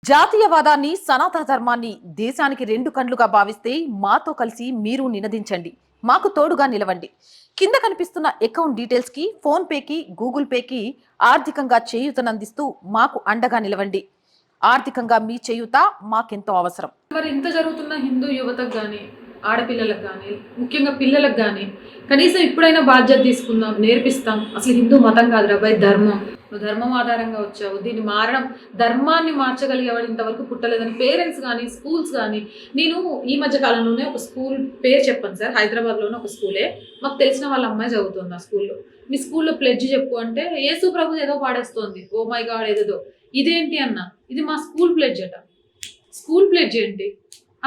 జాతీయవాదాన్ని సనాతన ధర్మాన్ని దేశానికి రెండు కండ్లుగా భావిస్తే మాతో కలిసి మీరు నినదించండి, మాకు తోడుగా నిలవండి. కింద కనిపిస్తున్న అకౌంట్ డీటెయిల్స్ కి, ఫోన్ పేకి, గూగుల్ పేకి ఆర్థికంగా చేయూతనందిస్తూ మాకు అండగా నిలవండి. ఆర్థికంగా మీ చేయూత మాకెంతో అవసరం. మరి ఇంత జరుగుతున్న హిందూ యువతకు కానీ, ఆడపిల్లలకు కానీ, ముఖ్యంగా పిల్లలకు కానీ కనీసం ఇప్పుడైనా బాధ్యత తీసుకుందాం, నేర్పిస్తాం. అసలు హిందూ మతం కాదురా బాయ్, ధర్మం. నువ్వు ధర్మం ఆధారంగా వచ్చావు, దీన్ని మారడం, ధర్మాన్ని మార్చగలిగేవాడు ఇంతవరకు పుట్టలేదని పేరెంట్స్ కానీ, స్కూల్స్ కానీ. నేను ఈ మధ్య కాలంలోనే ఒక స్కూల్ పేరు చెప్పాను సార్, హైదరాబాద్లోనే ఒక స్కూలే, మాకు తెలిసిన వాళ్ళ అమ్మాయి చదువుతుంది ఆ స్కూల్లో. మీ స్కూల్లో ప్లెడ్జ్ చెప్పు అంటే యేసు ప్రభు ఏదో పాడేస్తోంది, ఓ మై గాడ్ ఏదేదో. ఇదేంటి అన్న, ఇది మా స్కూల్ ప్లెడ్జ్ అట. స్కూల్ ప్లెడ్జ్ ఏంటి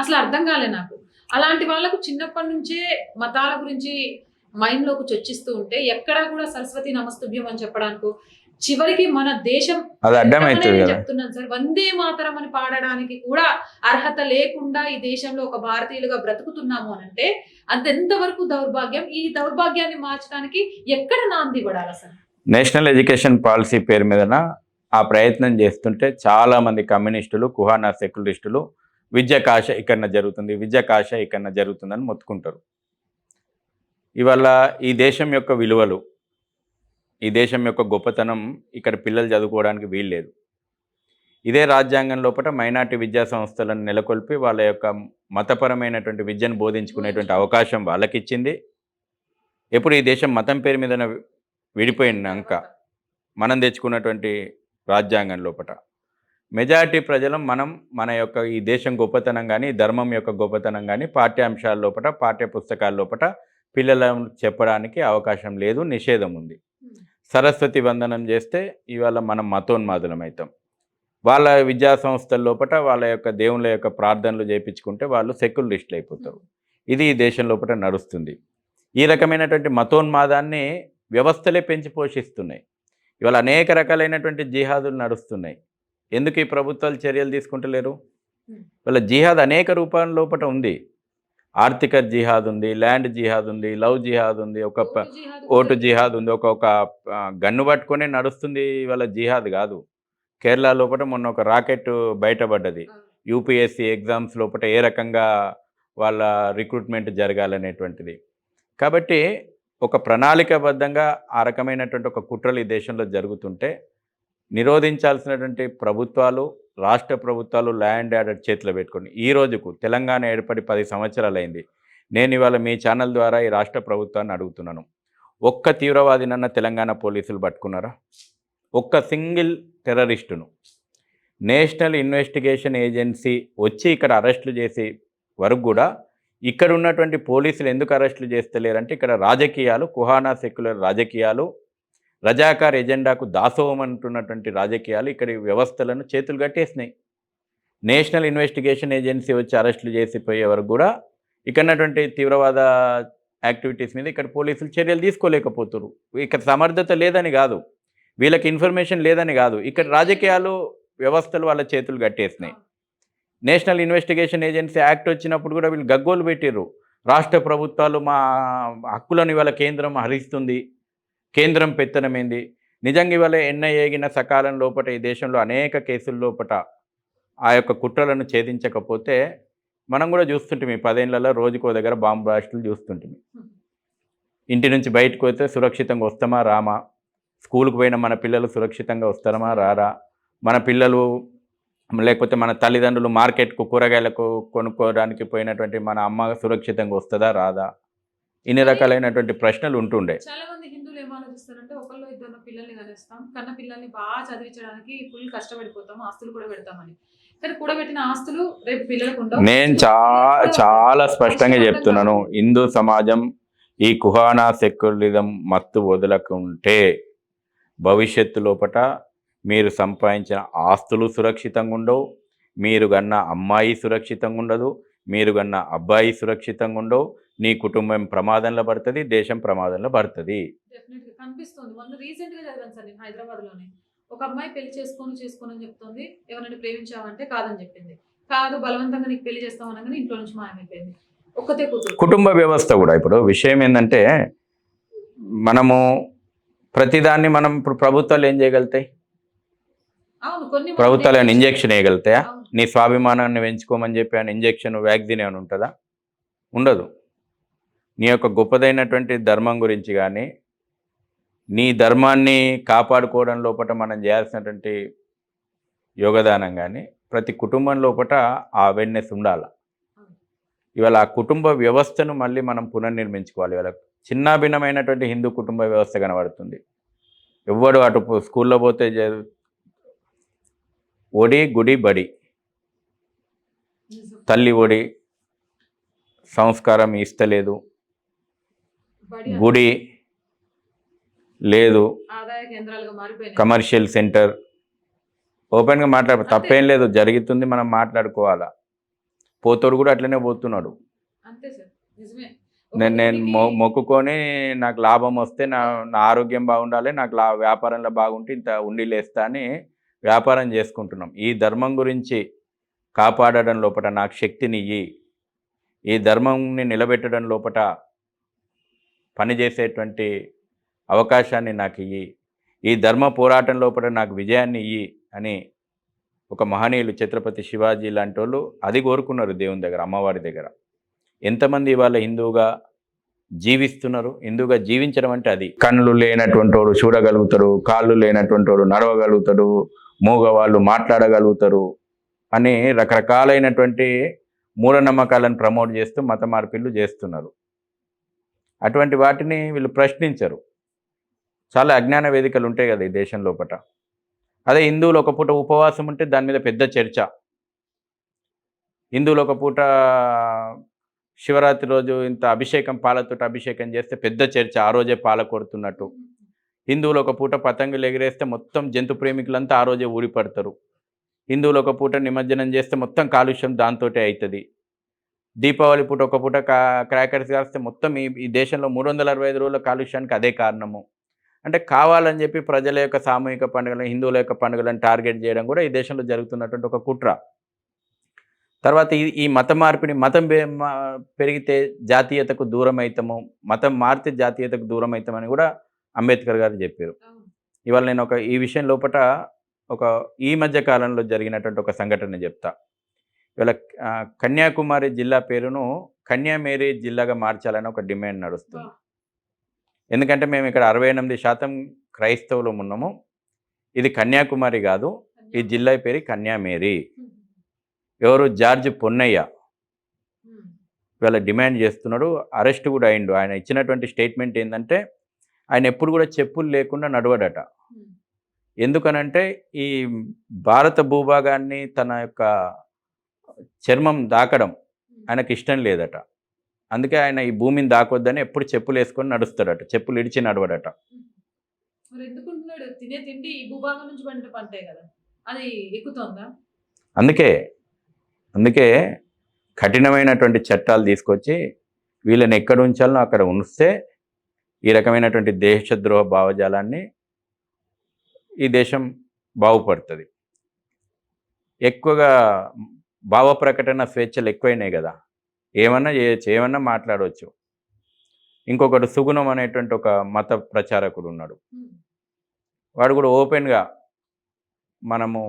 అసలు అర్థం కాలే నాకు. అలాంటి వాళ్ళకు చిన్నప్పటి నుంచే మతాల గురించి మైండ్లోకి చొచ్చిస్తూ ఉంటే ఎక్కడా కూడా సరస్వతి నమస్తుభ్యం అని చెప్పడానికో, చివరికి మన దేశం చెప్తున్నాను సార్, వందే మాతరం అని పాడడానికి కూడా అర్హత లేకుండా ఈ దేశంలో ఒక భారతీయులుగా బ్రతుకుతున్నాము అని అంటే అంతెంతవరకు దౌర్భాగ్యం. ఈ దౌర్భాగ్యాన్ని మార్చడానికి ఎక్కడ నాంది పడాలి అసలు? నేషనల్ ఎడ్యుకేషన్ పాలసీ పేరు మీదన ఆ ప్రయత్నం చేస్తుంటే చాలా మంది కమ్యూనిస్టులు, కుహానా సెక్యులరిస్టులు విద్య కాశ ఇక్కడ జరుగుతుంది, విద్య కాశ ఇక్కడ జరుగుతుందని మొత్తుకుంటారు. ఇవాళ ఈ దేశం యొక్క విలువలు, ఈ దేశం యొక్క గొప్పతనం ఇక్కడ పిల్లలు చదువుకోవడానికి వీల్లేదు. ఇదే రాజ్యాంగం లోపల మైనార్టీ విద్యా సంస్థలను నెలకొల్పి వాళ్ళ యొక్క మతపరమైనటువంటి విద్యను బోధించుకునేటువంటి అవకాశం వాళ్ళకి ఇచ్చింది. ఎప్పుడు ఈ దేశం మతం పేరు మీద విడిపోయినాక మనం తెచ్చుకున్నటువంటి రాజ్యాంగం లోపల మెజారిటీ ప్రజలు మన యొక్క ఈ దేశం గొప్పతనం కానీ, ధర్మం యొక్క గొప్పతనం కానీ పాఠ్యాంశాల లోపల, పాఠ్య పుస్తకాల లోపల పిల్లలను చెప్పడానికి అవకాశం లేదు, నిషేధం ఉంది. సరస్వతి వందనం చేస్తే ఇవాళ మనం మతోన్మాదులం అవుతాం. వాళ్ళ విద్యా సంస్థల లోపల వాళ్ళ యొక్క దేవుళ్ళ యొక్క ప్రార్థనలు చేయించుకుంటే వాళ్ళు సెక్యులరిస్టులు అయిపోతారు. ఇది ఈ దేశం లోపల నడుస్తుంది. ఈ రకమైనటువంటి మతోన్మాదాన్ని వ్యవస్థలే పెంచి పోషిస్తున్నాయి. ఇవాళ అనేక రకాలైనటువంటి జిహాదులు నడుస్తున్నాయి. ఎందుకు ఈ ప్రభుత్వాలు చర్యలు తీసుకుంటలేరు? వాళ్ళ జిహాద్ అనేక రూపాల లోపల ఉంది. ఆర్థిక జిహాద్ ఉంది, ల్యాండ్ జిహాద్ ఉంది, లవ్ జిహాద్ ఉంది, ఒక ఓటు జిహాద్ ఉంది, ఒక గన్ను పట్టుకొని నడుస్తుంది. ఇవాళ జిహాద్ కాదు. కేరళ లోపల మొన్న ఒక రాకెట్ బయటపడ్డది. యూపీఎస్సీ ఎగ్జామ్స్ లోపల ఏ రకంగా వాళ్ళ రిక్రూట్మెంట్ జరగాలనేటువంటిది. కాబట్టి ఒక ప్రణాళికాబద్ధంగా ఆ రకమైనటువంటి ఒక కుట్రలు ఈ దేశంలో జరుగుతుంటే నిరోధించాల్సినటువంటి ప్రభుత్వాలు, రాష్ట్ర ప్రభుత్వాలు ల్యాండ్ ఆర్డర్ చేతిలో పెట్టుకొని ఈ రోజుకు తెలంగాణ ఏర్పడి 10 సంవత్సరాలు అయింది. నేను ఇవాళ మీ ఛానల్ ద్వారా ఈ రాష్ట్ర ప్రభుత్వాన్ని అడుగుతున్నాను, ఒక్క తీవ్రవాదినన్న తెలంగాణ పోలీసులు పట్టుకున్నారా? ఒక్క సింగిల్ టెర్రరిస్టును నేషనల్ ఇన్వెస్టిగేషన్ ఏజెన్సీ వచ్చి ఇక్కడ అరెస్టులు చేసే వరకు కూడా ఇక్కడ ఉన్నటువంటి పోలీసులు ఎందుకు అరెస్టులు చేస్తలేరంటే ఇక్కడ రాజకీయాలు, కుహానా సెక్యులర్ రాజకీయాలు, రజాకార్ ఎజెండాకు దాసోహం అంటున్నటువంటి రాజకీయాలు ఇక్కడి వ్యవస్థలను చేతులు కట్టేసినాయి. నేషనల్ ఇన్వెస్టిగేషన్ ఏజెన్సీ వచ్చి అరెస్టులు చేసిపోయే వరకు కూడా ఇక్కడటువంటి తీవ్రవాద యాక్టివిటీస్ మీద ఇక్కడ పోలీసులు చర్యలు తీసుకోలేకపోతున్నారు. ఇక్కడ సమర్థత లేదని కాదు, వీళ్ళకి ఇన్ఫర్మేషన్ లేదని కాదు, ఇక్కడ రాజకీయాలు వ్యవస్థలు వాళ్ళ చేతులు కట్టేసినాయి. నేషనల్ ఇన్వెస్టిగేషన్ ఏజెన్సీ యాక్ట్ వచ్చినప్పుడు కూడా వీళ్ళు గగ్గోలు పెట్టిర్రు. రాష్ట్ర ప్రభుత్వాలు మా హక్కులను ఇవాళ కేంద్రం హరిస్తుంది, కేంద్రం పెత్తనమైంది. నిజంగా ఇవాళ ఎన్ఐఏగిన సకాలం లోపల ఈ దేశంలో అనేక కేసుల లోపల ఆ యొక్క కుట్రలను ఛేదించకపోతే మనం కూడా చూస్తుంటాం. ఈ 10 ఏళ్లలో రోజుకో దగ్గర బాంబు బ్లాస్టులు చూస్తుంటాం. ఇంటి నుంచి బయటకు వస్తే సురక్షితంగా వస్తామా రామా? స్కూల్కి పోయిన మన పిల్లలు సురక్షితంగా వస్తారమా రారా? మన పిల్లలు లేకపోతే మన తల్లిదండ్రులు మార్కెట్కు కూరగాయలకు కొనుక్కోవడానికి పోయినటువంటి మన అమ్మ సురక్షితంగా వస్తుందా రాదా? ఇన్ని రకాలైనటువంటి ప్రశ్నలు ఉంటుండే. చాలా మంది హిందువులు ఏం ఆలోచిస్తారంటే ఒకళ్ళు ఇద్దరు పిల్లల్ని కనేస్తాం, కన్న పిల్లల్ని బాగా చదివించడానికి ఫుల్ కష్టపడిపోతాం, ఆస్తులు కూడా పెడతామని. కానీ కూడబెట్టిన ఆస్తులు రేపు పిల్లలకు ఉండవు. నేను చాలా స్పష్టంగా చెప్తున్నాను, హిందూ సమాజం ఈ కుహానా సెక్యులరిజం మత్తు వదలకుంటే భవిష్యత్తు లోపల మీరు సంపాదించిన ఆస్తులు సురక్షితంగా ఉండవు, మీరు కన్న అమ్మాయి సురక్షితంగా ఉండదు, మీరు కన్న అబ్బాయి సురక్షితంగా ఉండవు, నీ కుటుంబం ప్రమాదంలో పడుతుంది, దేశం ప్రమాదంలో పడుతుంది. డెఫినెట్గా కనిపిస్తుంది. మొన్న రీసెంట్గా చదివాను సార్ నేను హైదరాబాద్లోనే. ఒక అమ్మాయి పెళ్లి చేసుకోని చెప్తుంది, ఎవరైనా ప్రేమించావంటే కాదని చెప్పింది. కాదు బలవంతంగా నీకు పెళ్లి చేస్తాం అనగానే ఇంట్లో నుంచి మాయమైపోయింది. ఒక్కతే కూతురు. కుటుంబ వ్యవస్థ కూడా ఇప్పుడు విషయం ఏంటంటే మనము ప్రతిదాన్ని మనం ఇప్పుడు ప్రభుత్వాలు ఏం చేయగలుగుతాయి? అవును కొన్ని ప్రభుత్వాలు ఏమైనా ఇంజెక్షన్ వేయగలుగుతాయా? అవును. నీ స్వాభిమానాన్ని పెంచుకోమని చెప్పి ఆయన ఇంజెక్షన్ వ్యాక్సిన్ ఏమైనా ఉంటుందా? ఉండదు. నీ యొక్క గొప్పదైనటువంటి ధర్మం గురించి కానీ నీ ధర్మాన్ని కాపాడుకోవడం లోపల మనం చేయాల్సినటువంటి యోగదానం కానీ ప్రతి కుటుంబం లోపల ఆ అవేర్నెస్ ఉండాల. ఇవాళ ఆ కుటుంబ వ్యవస్థను మళ్ళీ మనం పునర్నిర్మించుకోవాలి. ఇవాళ చిన్నాభిన్నమైనటువంటి హిందూ కుటుంబ వ్యవస్థ కనబడుతుంది. ఎవ్వడు అటు స్కూల్లో పోతే ఒడి గుడి బడి, నిజం. తల్లి ఒడి సంస్కారం ఇస్తలేదు, బడి గుడి లేదు, ఆదాయ కేంద్రాలుగా మారిపోయినాయి. Commercial centre. ఓపెన్గా తప్పేం లేదు, జరుగుతుంది, మనం మాట్లాడుకోవాలా. పోతోడు కూడా అట్లనే పోతున్నాడు. అంతే సార్, నిజమే. నేను మొక్కుకొని నాకు లాభం వస్తే నా ఆరోగ్యం బాగుండాలి, నాకు వ్యాపారంలో బాగుంటే ఇంత ఉండిలేస్తా అని వ్యాపారం చేసుకుంటున్నాం. ఈ ధర్మం గురించి కాపాడడం లోపల నాకు శక్తిని ఇయ్యి, ఈ ధర్మంని నిలబెట్టడం లోపల పనిచేసేటువంటి అవకాశాన్ని నాకు ఇయ్యి, ఈ ధర్మ పోరాటం లోపల నాకు విజయాన్ని ఇయ్యి అని ఒక మహనీయులు ఛత్రపతి శివాజీ లాంటి వాళ్ళు అది కోరుకున్నారు దేవుని దగ్గర, అమ్మవారి దగ్గర. ఎంతమంది ఇవాళ హిందువుగా జీవిస్తున్నారు? హిందువుగా జీవించడం అంటే అది. కళ్ళు లేనటువంటి వాడు చూడగలుగుతాడు, కాళ్ళు లేనటువంటి వాడు నడవగలుగుతాడు, మూగవాళ్ళు మాట్లాడగలుగుతారు అని రకరకాలైనటువంటి మూఢనమ్మకాలను ప్రమోట్ చేస్తూ మత మార్పిళ్ళు చేస్తున్నారు. అటువంటి వాటిని వీళ్ళు ప్రశ్నించరు. చాలా అజ్ఞాన వేదికలు ఉంటాయి కదా ఈ దేశం లోపల. అదే హిందువులు ఒక పూట ఉపవాసం ఉంటే దాని మీద పెద్ద చర్చ. హిందువులు ఒక పూట శివరాత్రి రోజు ఇంత అభిషేకం, పాలతోటి అభిషేకం చేస్తే పెద్ద చర్చ, ఆ రోజే పాల కొడుతున్నట్టు. హిందువులు ఒక పూట పతంగులు ఎగిరేస్తే మొత్తం జంతు ప్రేమికులంతా ఆ రోజే ఊడిపడతారు. హిందువులు ఒక పూట నిమజ్జనం చేస్తే మొత్తం కాలుష్యం దాంతోటే అవుతుంది. దీపావళి పూట ఒక పూట క్రాకర్స్ కాస్తే మొత్తం ఈ దేశంలో 365 రోజుల కాలుష్యానికి అదే కారణము. అంటే కావాలని చెప్పి ప్రజల యొక్క సామూహిక పండుగలను, హిందువుల యొక్క పండుగలను టార్గెట్ చేయడం కూడా ఈ దేశంలో జరుగుతున్నటువంటి ఒక కుట్ర. తర్వాత ఈ మత మార్పిడి, మతం పెరిగితే జాతీయతకు దూరం అవుతాము, మతం మారితే జాతీయతకు దూరం అవుతామని కూడా అంబేద్కర్ గారు చెప్పారు. ఇవాళ నేను ఈ విషయం లోపల ఈ మధ్య కాలంలో జరిగినటువంటి ఒక సంఘటన చెప్తా. ఇవాళ కన్యాకుమారి జిల్లా పేరును కన్యామేరీ జిల్లాగా మార్చాలని ఒక డిమాండ్ నడుస్తుంది. ఎందుకంటే మేము ఇక్కడ 68% క్రైస్తవులు ఉన్నాము. ఇది కన్యాకుమారి కాదు, ఈ జిల్లా పేరు కన్యామేరీ. ఎవరు? జార్జ్ పొన్నయ్య ఇవాళ డిమాండ్ చేస్తున్నాడు. అరెస్ట్ కూడా అయిండు. ఆయన ఇచ్చినటువంటి స్టేట్మెంట్ ఏంటంటే ఆయన ఎప్పుడు కూడా చెప్పులు లేకుండా నడవడట. ఎందుకనంటే ఈ భారత భూభాగాన్ని తన యొక్క చర్మం దాకడం ఆయనకు ఇష్టం లేదట. అందుకే ఆయన ఈ భూమిని దాకొద్దని ఎప్పుడు చెప్పులు వేసుకొని నడుస్తాడట, చెప్పులు ఇడిచి నడవడట. మరి ఎందుకుంటున్నాడు? తినే తిండి ఈ భూభాగం నుంచి పంటే కదా, అది ఎక్కుతోందా? అందుకే కఠినమైనటువంటి చట్టాలు తీసుకొచ్చి వీళ్ళని ఎక్కడ ఉంచాలో అక్కడ ఉంచితే ఈ రకమైనటువంటి దేశద్రోహ భావజాలాన్ని ఈ దేశం బాగుపడుతుంది. ఎక్కువగా భావ ప్రకటన స్వేచ్ఛలు ఎక్కువైనాయి కదా, ఏమన్నా చేయొచ్చు, ఏమన్నా మాట్లాడవచ్చు. ఇంకొకటి సుగుణం అనేటువంటి ఒక మత ప్రచారకుడు ఉన్నాడు. వాడు కూడా ఓపెన్గా మనము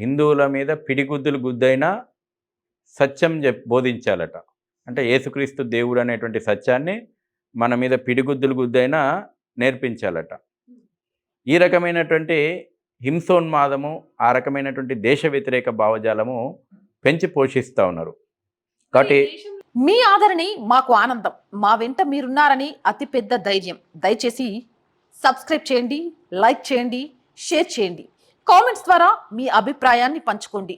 హిందువుల మీద పిడిగుద్దులు గుద్దైనా సత్యం బోధించాలట. అంటే యేసుక్రీస్తు దేవుడు అనేటువంటి సత్యాన్ని మన మీద పిడిగుద్దులు గుద్దైనా నేర్పించాలట. ఈ రకమైనటువంటి హింసోన్మాదము, ఆ రకమైనటువంటి దేశ వ్యతిరేక భావజాలము పెంచి పోషిస్తూ ఉన్నారు. కాబట్టి మీ ఆదరణి మాకు ఆనందం, మా వెంట మీరున్నారని అతిపెద్ద ధైర్యం. దయచేసి సబ్స్క్రైబ్ చేయండి, లైక్ చేయండి, షేర్ చేయండి, కామెంట్స్ ద్వారా మీ అభిప్రాయాన్ని పంచుకోండి.